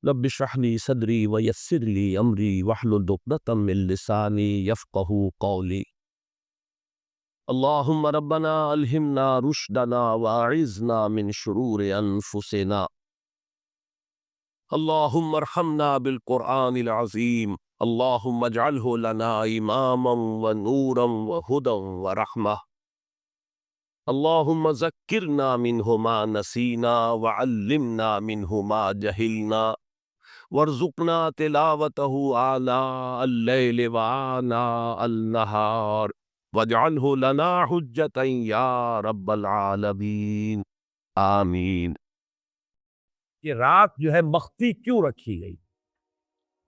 رب اشرح لي صدري ويسر لي امري واحلل عقدة من لساني يفقهوا قولي. اللهم ربنا الهمنا رشدنا واعذنا من شرور انفسنا. اللهم ارحمنا بالقرآن العظيم. اللهم اجعله لنا اماما ونورا وهدى ورحمة. اللهم ذكرنا منه ما نسينا وعلمنا منه ما جهلنا وارزقنا تلاوته آناء الليل وآناء النهار واجعله لنا حجة يا رب العالمین آمین۔ یہ رات جو ہے مخفی کیوں رکھی گئی؟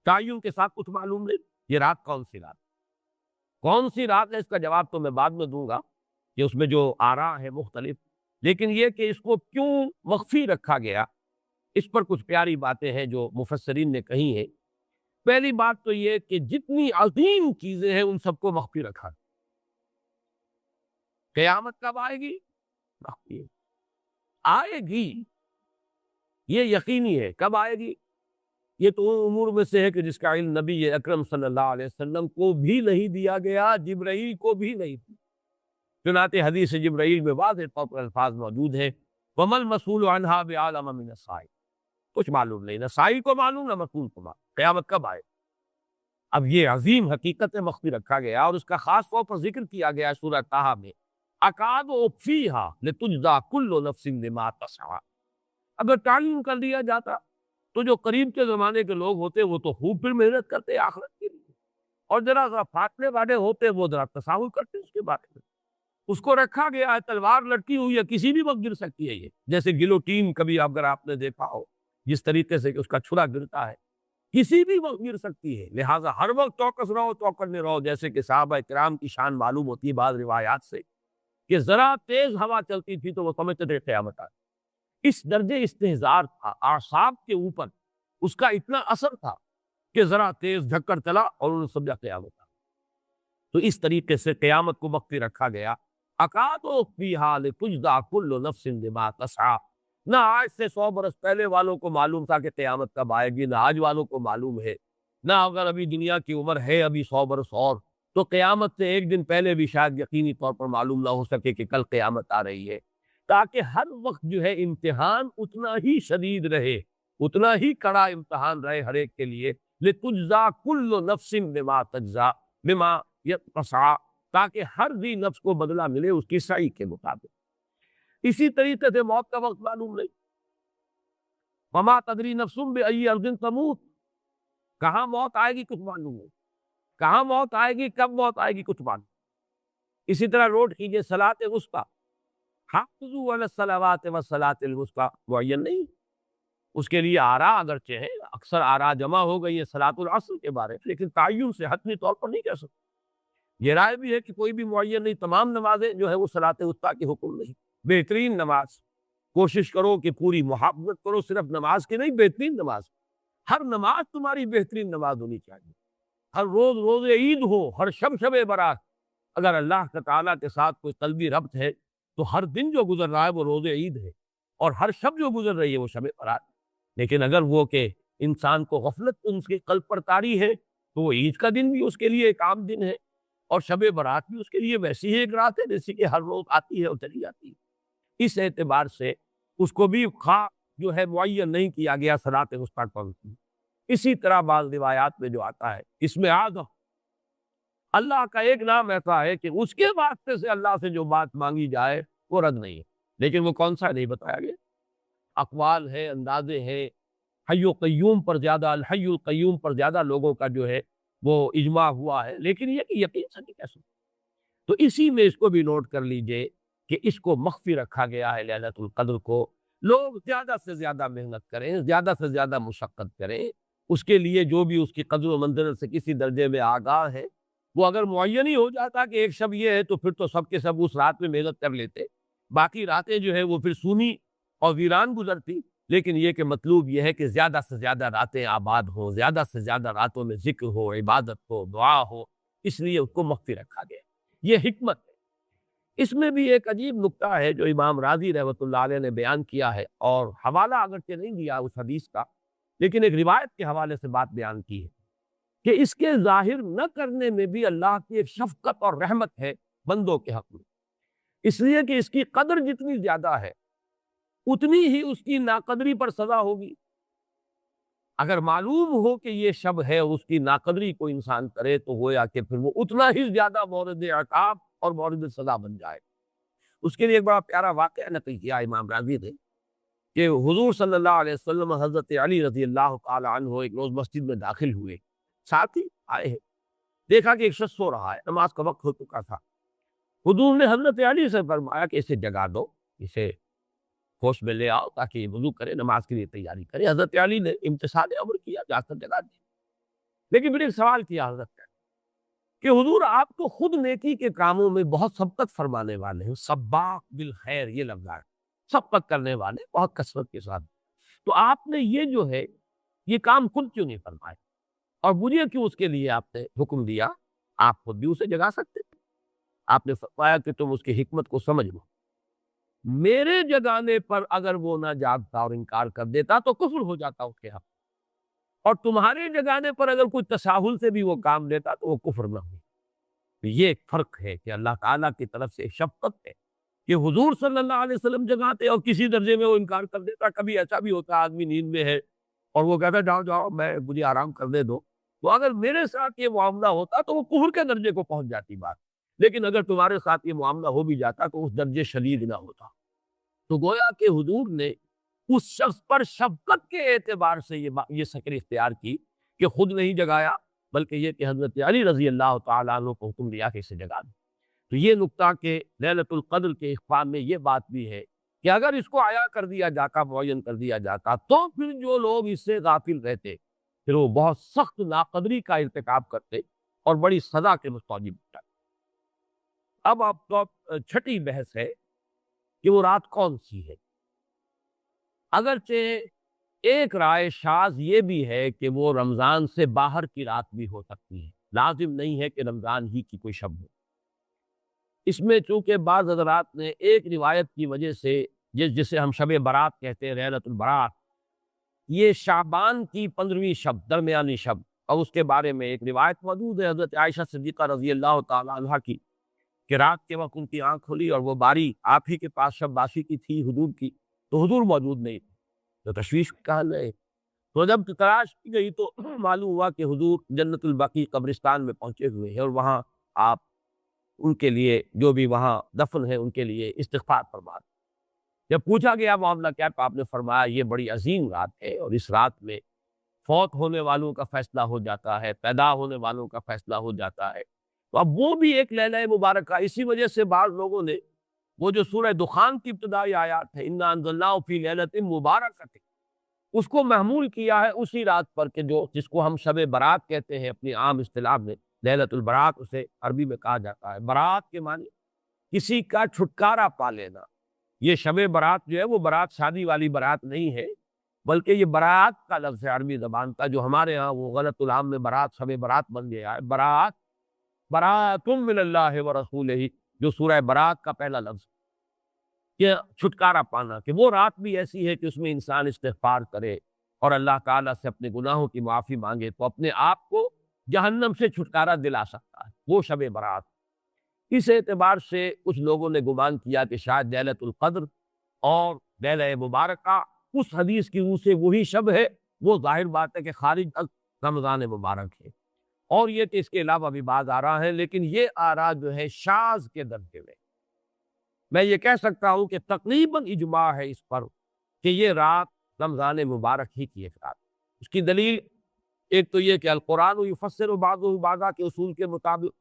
تعین کے ساتھ کچھ معلوم نہیں یہ رات کون سی رات ہے، اس کا جواب تو میں بعد میں دوں گا کہ اس میں جو آراء ہے مختلف، لیکن یہ کہ اس کو کیوں مخفی رکھا گیا اس پر کچھ پیاری باتیں ہیں جو مفسرین نے کہی ہیں۔ پہلی بات تو یہ کہ جتنی عظیم چیزیں ہیں ان سب کو مخفی رکھا۔ قیامت کب آئے گی؟ مخفی آئے گی، یہ یقینی ہے۔ کب آئے گی؟ یہ تو ان امور میں سے ہے کہ جس کا علم نبی اکرم صلی اللہ علیہ وسلم کو بھی نہیں دیا گیا، جبرائیل کو بھی نہیں دیا۔ چنانچہ حدیث جبرائیل میں واضح طور پر الفاظ موجود ہیں وَمَا الْمَسْئُولُ عَنْهَا بِأَعْلَمَ مِنَ السَّائِلِ، کچھ معلوم نہیں، نہ سائل کو معلوم نہ مسئول کو معلوم قیامت کب آئے۔ اب یہ عظیم حقیقت مخفی رکھا گیا اور اس کا خاص طور پر ذکر کیا گیا ہے سورہ طٰہٰ میں، اَکَادُ أُخْفِیہا لِتُجْزَىٰ كُلُّ نَفْسٍ بِمَا تَسْعَىٰ۔ اگر تعین کر لیا جاتا تو جو قریب کے زمانے کے لوگ ہوتے وہ تو خوب پھر محنت کرتے آخرت کے لیے، اور ذرا فاصلے والے ہوتے وہ ذرا تصاہل کرتے اس کے بارے میں۔ اس کو رکھا گیا ہے، تلوار لٹکی ہوئی ہے، کسی بھی وقت گر سکتی ہے، یہ جیسے گلوٹین کبھی اگر آپ نے دیکھا ہو جس طریقے سے کہ اس کا چھرا گرتا ہے، کسی بھی وقت گر سکتی ہے، لہٰذا ہر وقت چوکس رہو، چوکنے رہو، جیسے کہ صحابہ کرام کی شان معلوم ہوتی ہے بعض روایات سے کہ ذرا تیز ہوا چلتی تھی تو وہ سمجھتے تھے قیامت آ گئی۔ اس درجے استحضار تھا اعصاب کے اوپر، اس کا اتنا اثر تھا کہ ذرا تیز جھکڑ چلا اور انہوں نے سمجھا قیامت آ گئی۔ تو اس طریقے سے قیامت کو مخفی رکھا گیا۔ اَکَادُ أُخْفِیہا لِتُجْزَىٰ كُلُّ نَفْسٍ بِمَا تَسْعَىٰ۔ نہ آج سے 100 برس پہلے والوں کو معلوم تھا کہ قیامت کب آئے گی، نہ آج والوں کو معلوم ہے، نہ اگر ابھی دنیا کی عمر ہے ابھی 100 برس اور تو قیامت سے ایک دن پہلے بھی شاید یقینی طور پر معلوم نہ ہو سکے کہ کل قیامت آ رہی ہے، تاکہ ہر وقت جو ہے امتحان اتنا ہی شدید رہے، اتنا ہی کڑا امتحان رہے ہر ایک کے لیے۔ لِتُجْزَىٰ كُلُّ نَفْسٍ بِمَا تَجْزَىٰ بِمَا تَسْعَىٰ، تاکہ ہر ذی نفس کو بدلہ ملے اس کی سعی کے مطابق۔ اسی طریقے سے موت کا وقت معلوم نہیں، وَمَا تَدْرِي نَفْسٌ بِأَيِّ أَرْضٍ تَمُوتُ، کہاں موت آئے گی کچھ معلوم نہیں، کہاں موت آئے گی، کب موت آئے گی کچھ معلوم۔ اسی طرح نوٹ کیجئے صلاۃ وسطیٰ، حافظوا علی الصلوات والصلاۃ الوسطیٰ معین نہیں، اس کے لیے آراء اگرچہ ہیں، اکثر آراء جمع ہو گئی ہے صلاۃ العصر کے بارے میں، لیکن تعین سے حتمی طور پر نہیں کہہ سکتے۔ یہ رائے بھی ہے کہ کوئی بھی معین نہیں، تمام نمازیں جو ہے وہ صلاۃ وسطیٰ کی حکم نہیں۔ بہترین نماز کوشش کرو کہ پوری محافظت کرو، صرف نماز کی نہیں، بہترین نماز، ہر نماز تمہاری بہترین نماز ہونی چاہیے، ہر روز روز عید ہو، ہر شب شب برات، اگر اللہ تعالیٰ کے ساتھ کوئی قلبی ربط ہے تو ہر دن جو گزر رہا ہے وہ روز عید ہے، اور ہر شب جو گزر رہی ہے وہ شب برات۔ لیکن اگر وہ کہ انسان کو غفلت ان کے قلب پر طاری ہے تو وہ عید کا دن بھی اس کے لیے ایک عام دن ہے، اور شب برات بھی اس کے لیے ویسی ہی ایک رات ہے جیسی کہ ہر روز آتی ہے اور چلی جاتی ہے۔ اس اعتبار سے اس کو بھی خواہ جو ہے معین نہیں کیا گیا صلاۃ وسطیٰ پر۔ اسی طرح بعض روایات میں جو آتا ہے اس میں اعظم، اللہ کا ایک نام ایسا ہے کہ اس کے واسطے سے اللہ سے جو بات مانگی جائے وہ رد نہیں ہے، لیکن وہ کون سا نہیں بتایا گیا۔ اقوال ہے، اندازے ہیں، حی و قیوم پر زیادہ، الحی القیوم پر زیادہ لوگوں کا جو ہے وہ اجماع ہوا ہے، لیکن یہ کہ یقین سے نہیں کہہ سکتے۔ تو اسی میں اس کو بھی نوٹ کر لیجئے کہ اس کو مخفی رکھا گیا ہے لیلۃ القدر کو۔ لوگ زیادہ سے زیادہ محنت کریں، زیادہ سے زیادہ مشقت کریں، اس کے لیے جو بھی اس کی قدر و منزلت سے کسی درجے میں آگاہ ہے، وہ اگر معین ہی ہو جاتا کہ ایک شب یہ ہے تو پھر تو سب کے سب اس رات میں محنت کر لیتے، باقی راتیں جو ہے وہ پھر سونی اور ویران گزرتی۔ لیکن یہ کہ مطلوب یہ ہے کہ زیادہ سے زیادہ راتیں آباد ہوں، زیادہ سے زیادہ راتوں میں ذکر ہو، عبادت ہو، دعا ہو، اس لیے اس کو مخفی رکھا گیا۔ یہ حکمت ہے۔ اس میں بھی ایک عجیب نکتہ ہے جو امام راضی رحمۃ اللہ علیہ نے بیان کیا ہے، اور حوالہ اگرچہ نہیں دیا اس حدیث کا، لیکن ایک روایت کے حوالے سے بات بیان کی ہے کہ اس کے ظاہر نہ کرنے میں بھی اللہ کی ایک شفقت اور رحمت ہے بندوں کے حق میں، اس لیے کہ اس کی قدر جتنی زیادہ ہے اتنی ہی اس کی ناقدری پر سزا ہوگی۔ اگر معلوم ہو کہ یہ شب ہے اور اس کی ناقدری کو انسان کرے تو گویا کہ پھر وہ اتنا ہی زیادہ مورد عقاب اور مورد سزا بن جائے۔ اس کے لیے ایک بڑا پیارا واقعہ نقل کیا امام راضی نے کہ حضور صلی اللہ علیہ وسلم حضرت علی رضی اللہ تعالی عنہ ایک روز مسجد میں داخل ہوئے، ساتھ ہی آئے ہیں، دیکھا کہ ایک شخص سو رہا ہے، نماز کا وقت ہو چکا تھا۔ حضور نے حضرت علی سے فرمایا کہ اسے جگا دو، اسے ہوش میں لے آؤ تاکہ یہ وضو کرے، نماز کے لیے تیاری کرے۔ حضرت علی نے امتثال امر کیا، جا کر جگا دی۔ لیکن پھر ایک سوال کیا حضرت نے کہ حضور آپ تو خود نیکی کے کاموں میں بہت سبقت فرمانے والے ہیں، سباق بالخیر یہ لفظ ہے، سبقت کرنے والے بہت کثرت کے ساتھ، تو آپ نے یہ جو ہے یہ کام خود کیوں نہیں فرمائے اور مجھے کیوں اس کے لیے آپ نے حکم دیا؟ آپ خود بھی اسے جگا سکتے تھے۔ آپ نے فرمایا کہ تم اس کی حکمت کو سمجھ لو، میرے جگانے پر اگر وہ نہ جاگتا اور انکار کر دیتا تو کفر ہو جاتا اس کے حق، اور تمہارے جگانے پر اگر کوئی تساہل سے بھی وہ کام لیتا تو وہ کفر نہ ہو۔ یہ ایک فرق ہے کہ اللہ تعالیٰ کی طرف سے شفقت ہے کہ حضور صلی اللہ علیہ وسلم جگاتے اور کسی درجے میں وہ انکار کر دیتا۔ کبھی ایسا بھی ہوتا آدمی نیند میں ہے اور وہ کہتا جاؤ جاؤ مجھے آرام کرنے دو، تو اگر میرے ساتھ یہ معاملہ ہوتا تو وہ کفر کے درجے کو پہنچ جاتی بات، لیکن اگر تمہارے ساتھ یہ معاملہ ہو بھی جاتا تو اس درجے شدید نہ ہوتا۔ تو گویا کہ حضور نے اس شخص پر شفقت کے اعتبار سے یہ شکل اختیار کی کہ خود نہیں جگایا، بلکہ یہ کہ حضرت علی رضی اللہ تعالیٰ عنہ کو حکم دیا کہ اسے جگا دو۔ تو یہ نقطہ کہ لیلۃ القدر کے اخفاء میں یہ بات بھی ہے کہ اگر اس کو عیاں کر دیا جاتا، معین کر دیا جاتا، تو پھر جو لوگ اس سے غافل رہتے پھر وہ بہت سخت ناقدری کا ارتکاب کرتے اور بڑی سزا کے مستوجب ہوتا۔ اب آپ کو چھٹی بحث ہے کہ وہ رات کون سی ہے۔ اگرچہ ایک رائے شاذ یہ بھی ہے کہ وہ رمضان سے باہر کی رات بھی ہو سکتی ہے، لازم نہیں ہے کہ رمضان ہی کی کوئی شب ہو۔ اس میں چونکہ بعض حضرات نے ایک روایت کی وجہ سے جسے ہم شب برات کہتے ہیں، لیلۃ البرات، یہ شعبان کی 15ویں شب، درمیانی شب، اور اس کے بارے میں ایک روایت موجود ہے حضرت عائشہ صدیقہ رضی اللہ تعالیٰ عنہ کی کہ رات کے وقت ان کی آنکھ کھلی اور وہ باری آپ ہی کے پاس شب باسی کی تھی حضور کی، تو حضور موجود نہیں تھے، تو تشویش کا حل ہے۔ تو جب تلاش کی گئی تو معلوم ہوا کہ حضور جنت البقیع قبرستان میں پہنچے ہوئے ہیں اور وہاں آپ ان کے لیے جو بھی وہاں دفن ہے ان کے لیے استغفار فرما۔ جب پوچھا گیا معاملہ کیا، تو آپ نے فرمایا یہ بڑی عظیم رات ہے اور اس رات میں فوت ہونے والوں کا فیصلہ ہو جاتا ہے، پیدا ہونے والوں کا فیصلہ ہو جاتا ہے۔ تو اب وہ بھی ایک لیلہ مبارکہ، اسی وجہ سے بعض لوگوں نے وہ جو سورہ دخان کی ابتدائی آیات ہے انا انزلناہ فی لیلۃ مبارکۃ، اس کو محمول کیا ہے اسی رات پر کہ جس کو ہم شب برات کہتے ہیں اپنی عام اصطلاح میں، لیلۃ البرات اسے عربی میں کہا جاتا ہے۔ برات کے معنی کسی کا چھٹکارا پا لینا۔ یہ شب برات جو ہے وہ برات شادی والی برات نہیں ہے، بلکہ یہ برات کا لفظ ہے عربی زبان کا، جو ہمارے ہاں وہ غلط العام میں برات شب برات بن گیا ہے۔ برات، برات من اللہ ورسولہ، جو سورہ برات کا پہلا لفظ، کہ چھٹکارا پانا، کہ وہ رات بھی ایسی ہے کہ اس میں انسان استغفار کرے اور اللہ تعالیٰ سے اپنے گناہوں کی معافی مانگے تو اپنے آپ کو جہنم سے چھٹکارا دلا سکتا ہے، وہ شب برات۔ اس اعتبار سے کچھ لوگوں نے گمان کیا کہ شاید لیلۃ القدر اور لیلہ مبارکہ اس حدیث کی روح سے وہی شب ہے، وہ ظاہر بات ہے کہ خارج رمضان مبارک ہے، اور یہ کہ اس کے علاوہ بھی بعض آراء ہیں، لیکن یہ آراء جو ہے شاذ کے درجے میں یہ کہہ سکتا ہوں کہ تقریباً اجماع ہے اس پر کہ یہ رات رمضان مبارک ہی کی ایک رات۔ اس کی دلیل ایک تو یہ کہ القرآن یفسر بعضہ بعضا کے اصول کے مطابق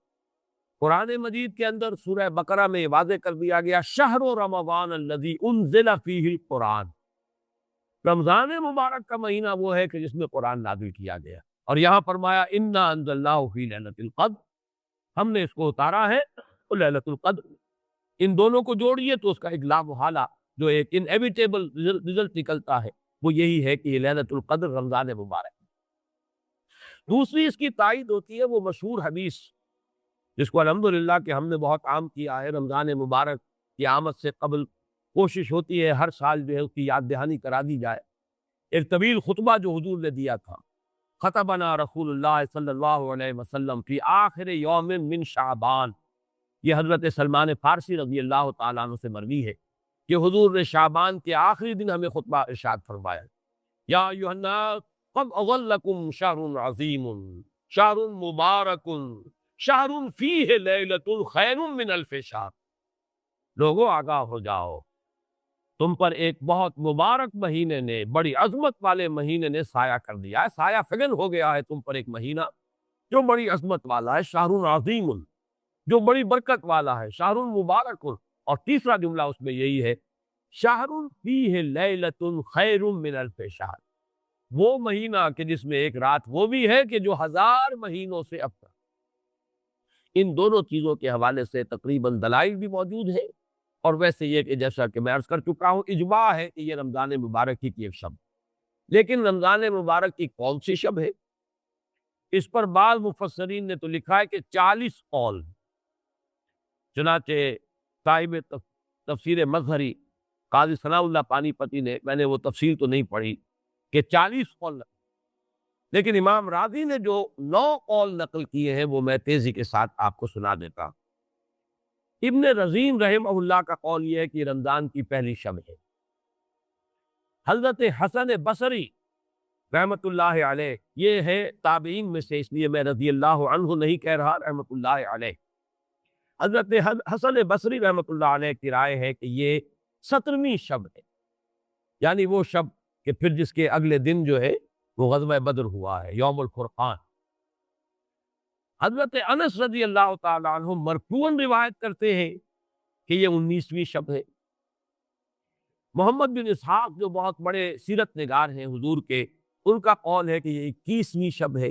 قرآن مجید کے اندر سورہ بقرہ میں یہ واضح کر دیا گیا شہر رمضان الذی انزل فیہ القرآن، رمضان مبارک کا مہینہ وہ ہے کہ جس میں قرآن نازل کیا گیا، اور یہاں فرمایا انا انزلناہ فی لیلۃ القدر، ہم نے اس کو اتارا ہے لیلۃ القدر۔ ان دونوں کو جوڑیے تو اس کا ایک لا محالہ جو ایک انیویٹیبل رزلٹ نکلتا ہے وہ یہی ہے کہ یہ لیلۃ القدر رمضان مبارک۔ دوسری اس کی تائید ہوتی ہے وہ مشہور حدیث جس کو الحمدللہ کہ ہم نے بہت عام کیا ہے، رمضان مبارک کی آمد سے قبل کوشش ہوتی ہے ہر سال جو ہے اس کی یاد دہانی کرا دی جائے ایک طویل خطبہ جو حضور نے دیا تھا، خطبنا رسول اللہ صلی اللہ علیہ وسلم فی آخر یوم من شعبان، یہ حضرت سلمان فارسی رضی اللہ تعالیٰ عنہ سے مروی ہے کہ حضور نے شعبان کے آخری دن ہمیں خطبہ ارشاد فرمایا، یا ایھا الناس قد اظلکم شہر عظیم، شہر مبارک، شہر فیہ لیلۃ خیر من الف شہر، لوگوں آگاہ ہو جاؤ، تم پر ایک بہت مبارک مہینے نے، بڑی عظمت والے مہینے نے سایہ کر دیا ہے، سایہ فگن ہو گیا ہے تم پر ایک مہینہ جو بڑی عظمت والا ہے، شہر عظیم، جو بڑی برکت والا ہے، شہر مبارک، اور تیسرا جملہ اس میں یہی ہے، شہر فیہ لیلۃ خیر من الف شہر، وہ مہینہ کہ جس میں ایک رات وہ بھی ہے کہ جو 1000 مہینوں سے افضل۔ ان دونوں چیزوں کے حوالے سے تقریباً دلائل بھی موجود ہیں، اور ویسے یہ کہ جیسا کہ میں عرض کر چکا ہوں، اجماع ہے کہ یہ رمضان مبارک ہی کی ایک شب، لیکن رمضان مبارک کی کون سی شب ہے، اس پر بعض مفسرین نے تو لکھا ہے کہ 40 قول، چنانچہ صاحب تفسیر مظہری قاضی ثناء اللہ پانی پتی نے، میں نے وہ تفسیر تو نہیں پڑھی، کہ 40 قول، لیکن امام راضی نے جو 9 قول نقل کیے ہیں وہ میں تیزی کے ساتھ آپ کو سنا دیتا ہوں۔ ابن رزین رحمہ اللہ کا قول یہ ہے کہ رمضان کی پہلی شب ہے۔ حضرت حسن بصری رحمۃ اللہ علیہ، یہ ہے تابعین میں سے، اس لیے میں رضی اللہ عنہ نہیں کہہ رہا، رحمۃ اللہ علیہ، حضرت حسن بصری رحمۃ اللہ علیہ کی رائے ہے کہ یہ 17ویں شب ہے، یعنی وہ شب کہ پھر جس کے اگلے دن جو ہے وہ غزوہ بدر ہوا ہے، یوم الفرقان۔ حضرت انس رضی اللہ تعالی عنہ مرفوعاً روایت کرتے ہیں کہ یہ 19ویں شب ہے۔ محمد بن اسحاق جو بہت بڑے سیرت نگار ہیں حضور کے، ان کا قول ہے کہ یہ 21ویں شب ہے۔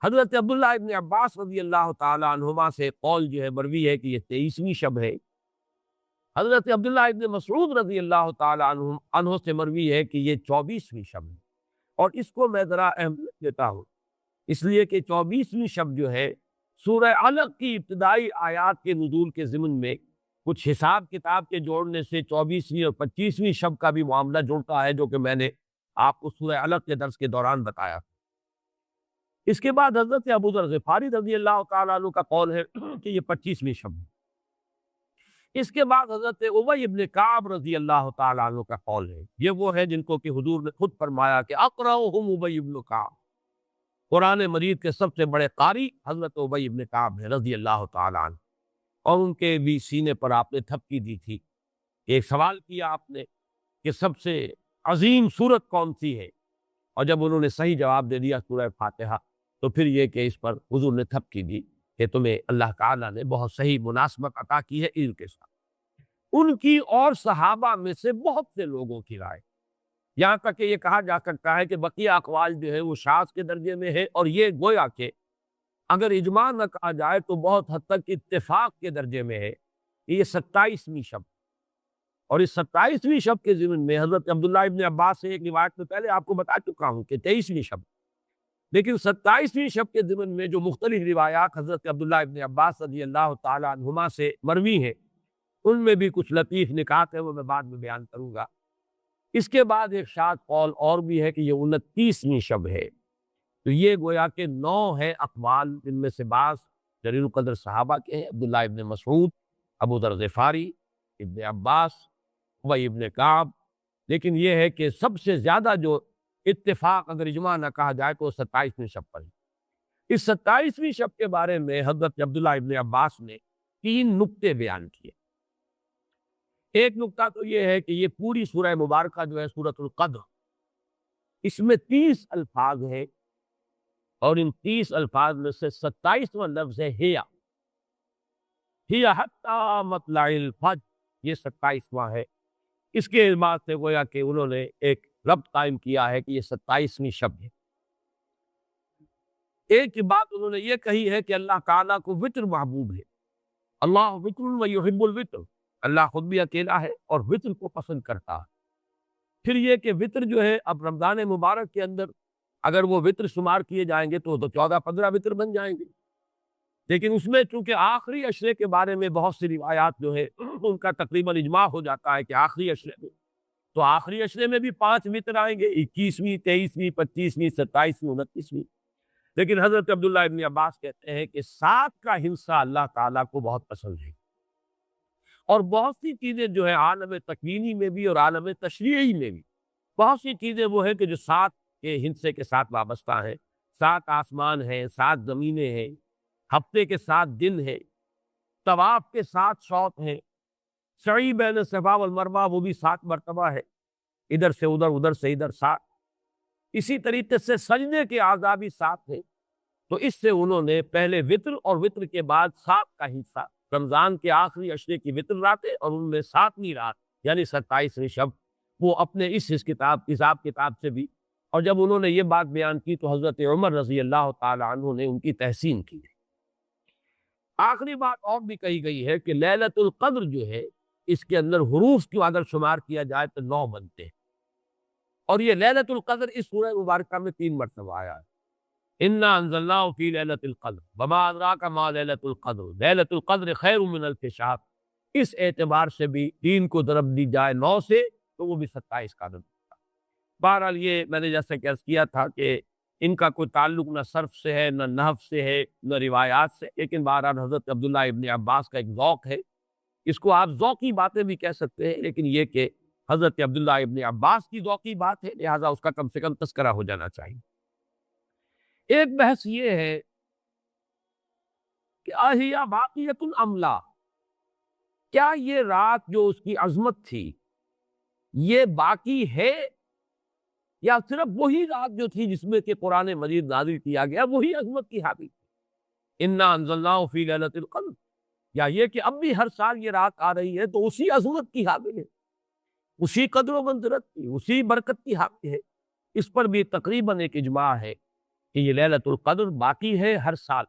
حضرت عبداللہ ابن عباس رضی اللہ تعالی عنہما سے قول جو ہے مروی ہے کہ یہ 23ویں شب ہے۔ حضرت عبداللہ ابن مسعود رضی اللہ تعالی عنہ سے مروی ہے کہ یہ 24ویں شب ہے، اور اس کو میں ذرا اہمیت دیتا ہوں اس لیے کہ 24ویں شب جو ہے سورہ علق کی ابتدائی آیات کے نزول کے ضمن میں کچھ حساب کتاب کے جوڑنے سے 24ویں اور 25ویں شب کا بھی معاملہ جڑتا ہے، جو کہ میں نے آپ کو سورہ علق کے درس کے دوران بتایا۔ اس کے بعد حضرت ابو ذر غفاری رضی اللہ تعالیٰ عنہ کا قول ہے کہ یہ 25ویں شب ہے۔ اس کے بعد حضرت ابی ابن کعب رضی اللہ تعالیٰ عنہ کا قول ہے، یہ وہ ہے جن کو کہ حضور نے خود فرمایا کہ اقرأہم ابی ابن کعب، قرآن مجید کے سب سے بڑے قاری حضرت ابی ابن کعب ہیں رضی اللہ تعالیٰ عنہ، اور ان کے بھی سینے پر آپ نے تھپکی دی تھی۔ ایک سوال کیا آپ نے کہ سب سے عظیم سورت کون سی ہے، اور جب انہوں نے صحیح جواب دے دیا سورہ فاتحہ، تو پھر یہ کہ اس پر حضور نے تھپکی دی کہ تمہیں اللہ تعالیٰ نے بہت صحیح مناسبت عطا کی ہے علم کے ساتھ۔ ان کی اور صحابہ میں سے بہت سے لوگوں کی رائے، یہاں تک کہ یہ کہا جا سکتا ہے کہ بقیہ اقوال جو ہے وہ شاذ کے درجے میں ہے، اور یہ گویا کہ اگر اجماع نہ کہا جائے تو بہت حد تک اتفاق کے درجے میں ہے کہ یہ 27ویں شب، اور اس 27ویں شب کے ضمن میں حضرت عبداللہ ابن عباس سے ایک روایت میں پہلے آپ کو بتا چکا ہوں کہ 23ویں شب، لیکن 27ویں شب کے ضمن میں جو مختلف روایات حضرت عبداللہ ابن عباس رضی اللہ تعالیٰ عنہما سے مروی ہیں، ان میں بھی کچھ لطیف نکات ہیں، وہ میں بعد میں بیان کروں گا۔ اس کے بعد ایک شاذ قول اور بھی ہے کہ یہ 29ویں شب ہے، تو یہ گویا کہ 9 ہے اقوال، جن میں سے بعض جلیل القدر صحابہ کے ہیں، عبداللہ ابن مسعود، ابو ذر غفاری، ابن عباس، ابی ابن کعب، لیکن یہ ہے کہ سب سے زیادہ جو اتفاق اگر اجماع نہ کہا جائے تو 27ویں شب پر ہے۔ اس 27ویں شب کے بارے میں حضرت عبداللہ ابن عباس نے 3 نکتے بیان کیے۔ ایک نکتہ تو یہ ہے کہ یہ پوری سورہ مبارکہ جو ہے سورۃ القدر، اس میں 30 الفاظ ہیں، اور ان 30 الفاظ میں سے 27واں لفظ ہے ہیا حتی مطلع الفجر، یہ 27واں ہے۔ اس کے اعتبار سے گویا کہ انہوں نے ایک ربط قائم کیا ہے کہ یہ 27ویں شب ہے۔ ایک بات انہوں نے یہ کہی ہے کہ اللہ تعالیٰ کو وطر محبوب ہے، اللہ وطر و یحب الوطر، اللہ خود بھی اکیلا ہے اور وطر کو پسند کرتا ہے۔ پھر یہ کہ وطر جو ہے اب رمضان مبارک کے اندر اگر وہ وطر شمار کیے جائیں گے تو 14-15 وطر بن جائیں گے، لیکن اس میں چونکہ آخری عشرے کے بارے میں بہت سی روایات جو ہے ان کا تقریباً اجماع ہو جاتا ہے کہ آخری عشرے میں تو آخری اشرے میں بھی 5 وتر آئیں گے، 21ویں، 23ویں، 25ویں، 27ویں، 29ویں۔ لیکن حضرت عبداللہ ابن عباس کہتے ہیں کہ 7 کا ہندسہ اللہ تعالیٰ کو بہت پسند ہے، اور بہت سی چیزیں جو ہیں عالم تکوینی میں بھی اور عالم تشریعی میں بھی بہت سی چیزیں وہ ہیں کہ جو 7 کے ہندسے کے ساتھ وابستہ ہیں۔ 7 آسمان ہیں، 7 زمینیں ہیں، ہفتے کے 7 دن ہیں، طواف کے 7 شوط ہیں، سعی بین الصفا والمروہ وہ بھی 7 مرتبہ ہے، ادھر سے ادھر، ادھر سے ادھر 7۔ اسی طریقے سے سجدے کے اعضاء بھی 7 ہیں۔ تو اس سے انہوں نے پہلے وطر اور وطر کے بعد 7 کا حصہ، رمضان کے آخری عشرے کی وطر راتیں اور ان میں 7ویں رات یعنی 27ویں شب، وہ اپنے اس حساب کتاب سے بھی، اور جب انہوں نے یہ بات بیان کی تو حضرت عمر رضی اللہ تعالی عنہ نے ان کی تحسین کی۔ آخری بات اور بھی کہی گئی ہے کہ لیلۃ القدر جو ہے اس کے اندر حروف کو اگر شمار کیا جائے تو 9 بنتے ہیں، اور یہ لیلۃ القدر اس سورہ مبارکہ میں 3 مرتبہ آیا ہے۔ انا انزلناہ فی لیلۃ القدر وما ادراک ما لیلۃ القدر لیلۃ القدر خیر من الف شہر۔ اس اعتبار سے بھی 3 کو ضرب دی جائے 9 سے تو وہ بھی 27 کا عدد ہوتا ہے۔ بہرحال یہ میں نے جیسے کہ عرض کیا تھا کہ ان کا کوئی تعلق نہ صرف سے ہے، نہ نحو سے ہے، نہ روایات سے، لیکن بہرحال حضرت عبداللہ ابن عباس کا ایک ذوق ہے، اس کو آپ ذوقی باتیں بھی کہہ سکتے ہیں، لیکن یہ کہ حضرت عبداللہ ابن عباس کی ذوقی بات ہے، لہٰذا اس کا کم سے کم تذکرہ ہو جانا چاہیے۔ ایک بحث یہ ہے کہ اہیا باقیۃ ام لا، کیا یہ رات جو اس کی عظمت تھی یہ باقی ہے، یا صرف وہی رات جو تھی جس میں کہ قرآن مجید نازل کیا گیا وہی عظمت کی حامل؟ انا انزلناہ فی لیلۃ القدر، یا یہ کہ اب بھی ہر سال یہ رات آ رہی ہے تو اسی عظمت کی حامل ہے، اسی قدر و منزلت کی، اسی برکت کی حامل ہے؟ اس پر بھی تقریباً ایک اجماع ہے کہ یہ لیلۃ القدر باقی ہے ہر سال،